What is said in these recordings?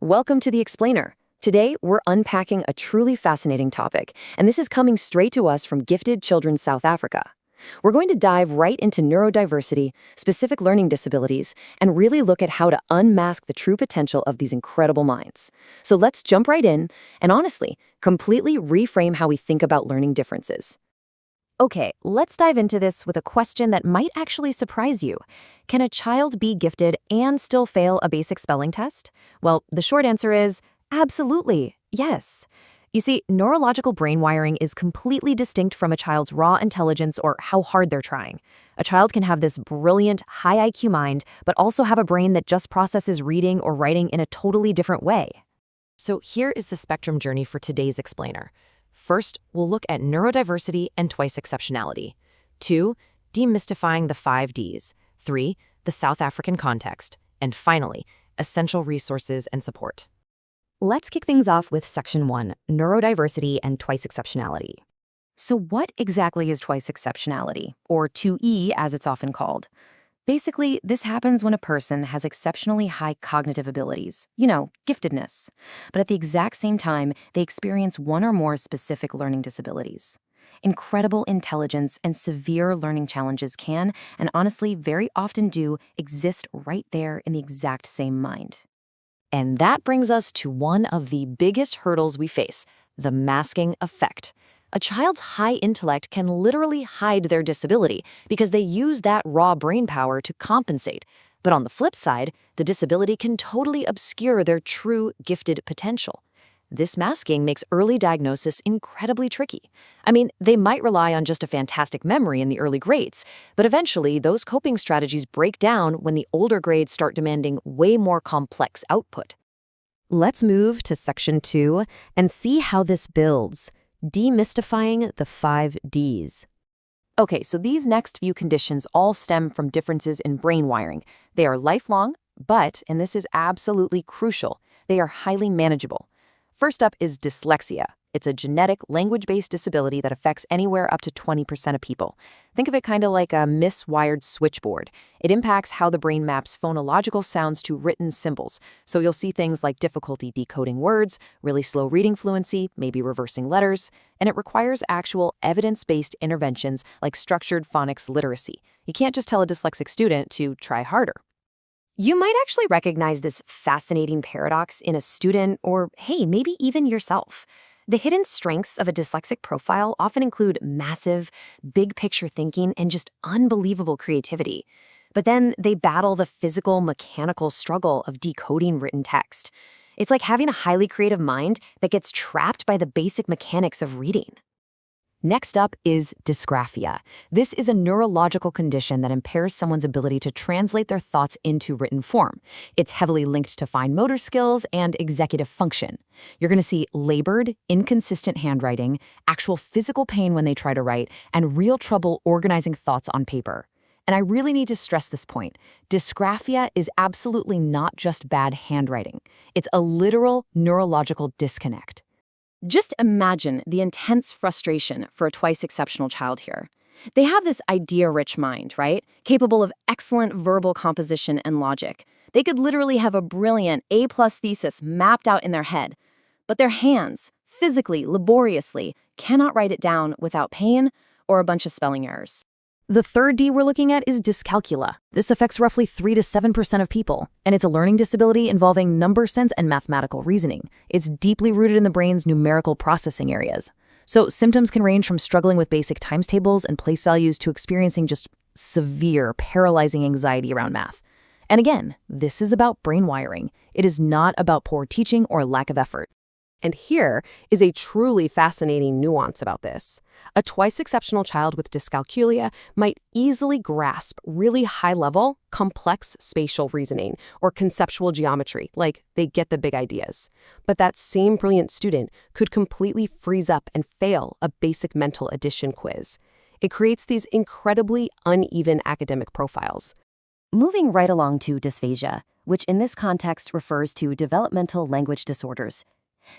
Welcome to The Explainer. Today, we're unpacking a truly fascinating topic, and this is coming straight to us from Gifted Children South Africa. We're going to dive right into neurodiversity, specific learning disabilities, and really look at how to unmask the true potential of these incredible minds. So let's jump right in and honestly, completely reframe how we think about learning differences. Okay, let's dive into this with a question that might actually surprise you. Can a child be gifted and still fail a basic spelling test? Well, the short answer is absolutely, yes. You see, neurological brain wiring is completely distinct from a child's raw intelligence or how hard they're trying. A child can have this brilliant, high IQ mind, but also have a brain that just processes reading or writing in a totally different way. So here is the spectrum journey for today's explainer. First, we'll look at neurodiversity and twice exceptionality. 2, demystifying the 5 Ds. 3, the South African context. And finally, essential resources and support. Let's kick things off with Section 1, neurodiversity and twice exceptionality. So what exactly is twice exceptionality, or 2E as it's often called? Basically, this happens when a person has exceptionally high cognitive abilities, giftedness, but at the exact same time, they experience one or more specific learning disabilities. Incredible intelligence and severe learning challenges can, and honestly very often do, exist right there in the exact same mind. And that brings us to one of the biggest hurdles we face, the masking effect. A child's high intellect can literally hide their disability because they use that raw brain power to compensate. But on the flip side, the disability can totally obscure their true gifted potential. This masking makes early diagnosis incredibly tricky. I mean, they might rely on just a fantastic memory in the early grades, but eventually those coping strategies break down when the older grades start demanding way more complex output. Let's move to Section 2 and see how this builds. Demystifying the 5 Ds. Okay, so these next few conditions all stem from differences in brain wiring. They are lifelong, but, and this is absolutely crucial, they are highly manageable. First up is dyslexia. It's a genetic, language-based disability that affects anywhere up to 20% of people. Think of it kind of like a miswired switchboard. It impacts how the brain maps phonological sounds to written symbols. So you'll see things like difficulty decoding words, really slow reading fluency, maybe reversing letters, and it requires actual evidence-based interventions like structured phonics literacy. You can't just tell a dyslexic student to try harder. You might actually recognize this fascinating paradox in a student or, hey, maybe even yourself. The hidden strengths of a dyslexic profile often include massive, big-picture thinking and just unbelievable creativity. But then they battle the physical, mechanical struggle of decoding written text. It's like having a highly creative mind that gets trapped by the basic mechanics of reading. Next up is dysgraphia. This is a neurological condition that impairs someone's ability to translate their thoughts into written form. It's heavily linked to fine motor skills and executive function. You're going to see labored, inconsistent handwriting, actual physical pain when they try to write, and real trouble organizing thoughts on paper. And I really need to stress this point. Dysgraphia is absolutely not just bad handwriting. It's a literal neurological disconnect. Just imagine the intense frustration for a twice exceptional child here. They have this idea-rich mind, right? Capable of excellent verbal composition and logic. They could literally have a brilliant A+ thesis mapped out in their head. But their hands, physically, laboriously, cannot write it down without pain or a bunch of spelling errors. The third D we're looking at is dyscalculia. This affects roughly 3 to 7% of people, and it's a learning disability involving number sense and mathematical reasoning. It's deeply rooted in the brain's numerical processing areas. So symptoms can range from struggling with basic times tables and place values to experiencing just severe, paralyzing anxiety around math. And again, this is about brain wiring. It is not about poor teaching or lack of effort. And here is a truly fascinating nuance about this. A twice exceptional child with dyscalculia might easily grasp really high-level, complex spatial reasoning or conceptual geometry, like they get the big ideas. But that same brilliant student could completely freeze up and fail a basic mental addition quiz. It creates these incredibly uneven academic profiles. Moving right along to dysphasia, which in this context refers to developmental language disorders.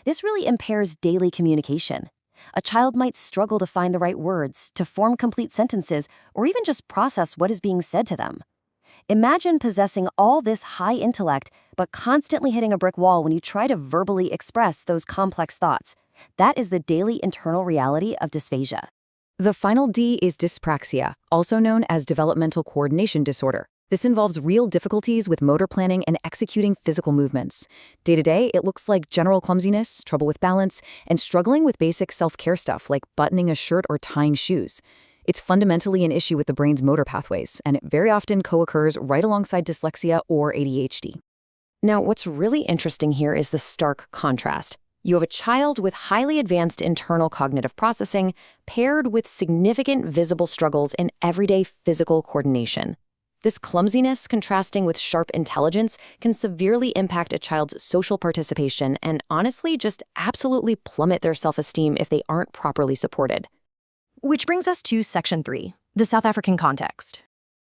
This really impairs daily communication. A child might struggle to find the right words, to form complete sentences, or even just process what is being said to them. Imagine possessing all this high intellect, but constantly hitting a brick wall when you try to verbally express those complex thoughts. That is the daily internal reality of dysphasia. The final D is dyspraxia, also known as developmental coordination disorder. This involves real difficulties with motor planning and executing physical movements. Day to day, it looks like general clumsiness, trouble with balance, and struggling with basic self-care stuff like buttoning a shirt or tying shoes. It's fundamentally an issue with the brain's motor pathways, and it very often co-occurs right alongside dyslexia or ADHD. Now, what's really interesting here is the stark contrast. You have a child with highly advanced internal cognitive processing paired with significant visible struggles in everyday physical coordination. This clumsiness contrasting with sharp intelligence can severely impact a child's social participation and honestly just absolutely plummet their self-esteem if they aren't properly supported. Which brings us to Section 3, the South African context.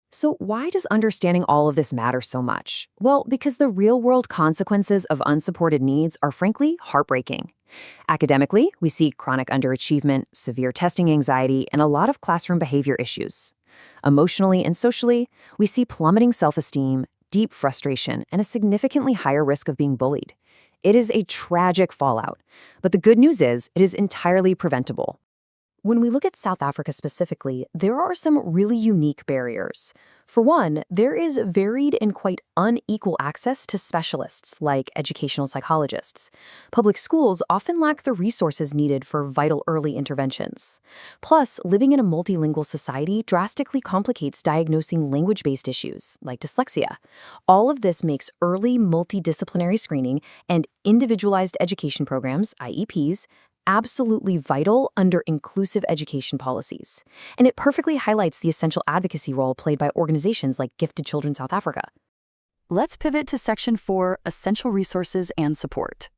So why does understanding all of this matter so much? Well, because the real-world consequences of unsupported needs are frankly heartbreaking. Academically, we see chronic underachievement, severe testing anxiety, and a lot of classroom behavior issues. Emotionally and socially, we see plummeting self-esteem, deep frustration, and a significantly higher risk of being bullied. It is a tragic fallout, but the good news is it is entirely preventable. When we look at South Africa specifically, there are some really unique barriers. For one, there is varied and quite unequal access to specialists like educational psychologists. Public schools often lack the resources needed for vital early interventions. Plus, living in a multilingual society drastically complicates diagnosing language-based issues like dyslexia. All of this makes early multidisciplinary screening and individualized education programs, IEPs, absolutely vital under inclusive education policies. And it perfectly highlights the essential advocacy role played by organizations like Gifted Children South Africa. Let's pivot to Section 4, essential resources and support.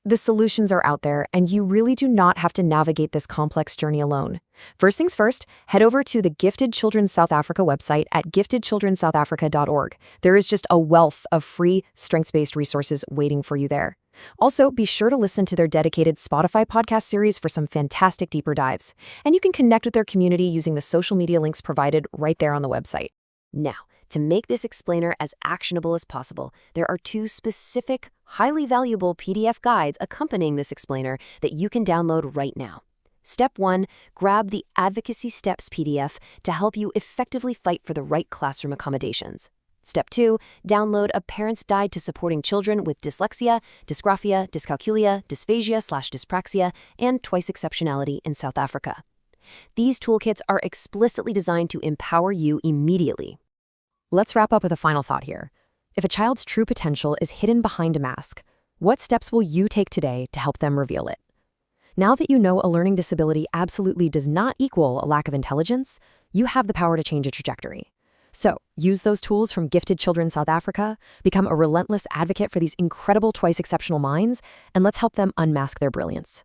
The solutions are out there, and you really do not have to navigate this complex journey alone. First things first, head over to the Gifted Children South Africa website at giftedchildrensouthafrica.org. There is just a wealth of free, strengths-based resources waiting for you there. Also, be sure to listen to their dedicated Spotify podcast series for some fantastic deeper dives. And you can connect with their community using the social media links provided right there on the website. Now, to make this explainer as actionable as possible, there are 2 specific, highly valuable PDF guides accompanying this explainer that you can download right now. Step 1, grab the Advocacy Steps PDF to help you effectively fight for the right classroom accommodations. Step 2, download A Parent's Guide to Supporting Children with Dyslexia, Dysgraphia, Dyscalculia, Dysphasia/Dyspraxia, and Twice Exceptionality in South Africa. These toolkits are explicitly designed to empower you immediately. Let's wrap up with a final thought here. If a child's true potential is hidden behind a mask, what steps will you take today to help them reveal it? Now that you know a learning disability absolutely does not equal a lack of intelligence, you have the power to change a trajectory. So, use those tools from Gifted Children South Africa, become a relentless advocate for these incredible twice exceptional minds, and let's help them unmask their brilliance.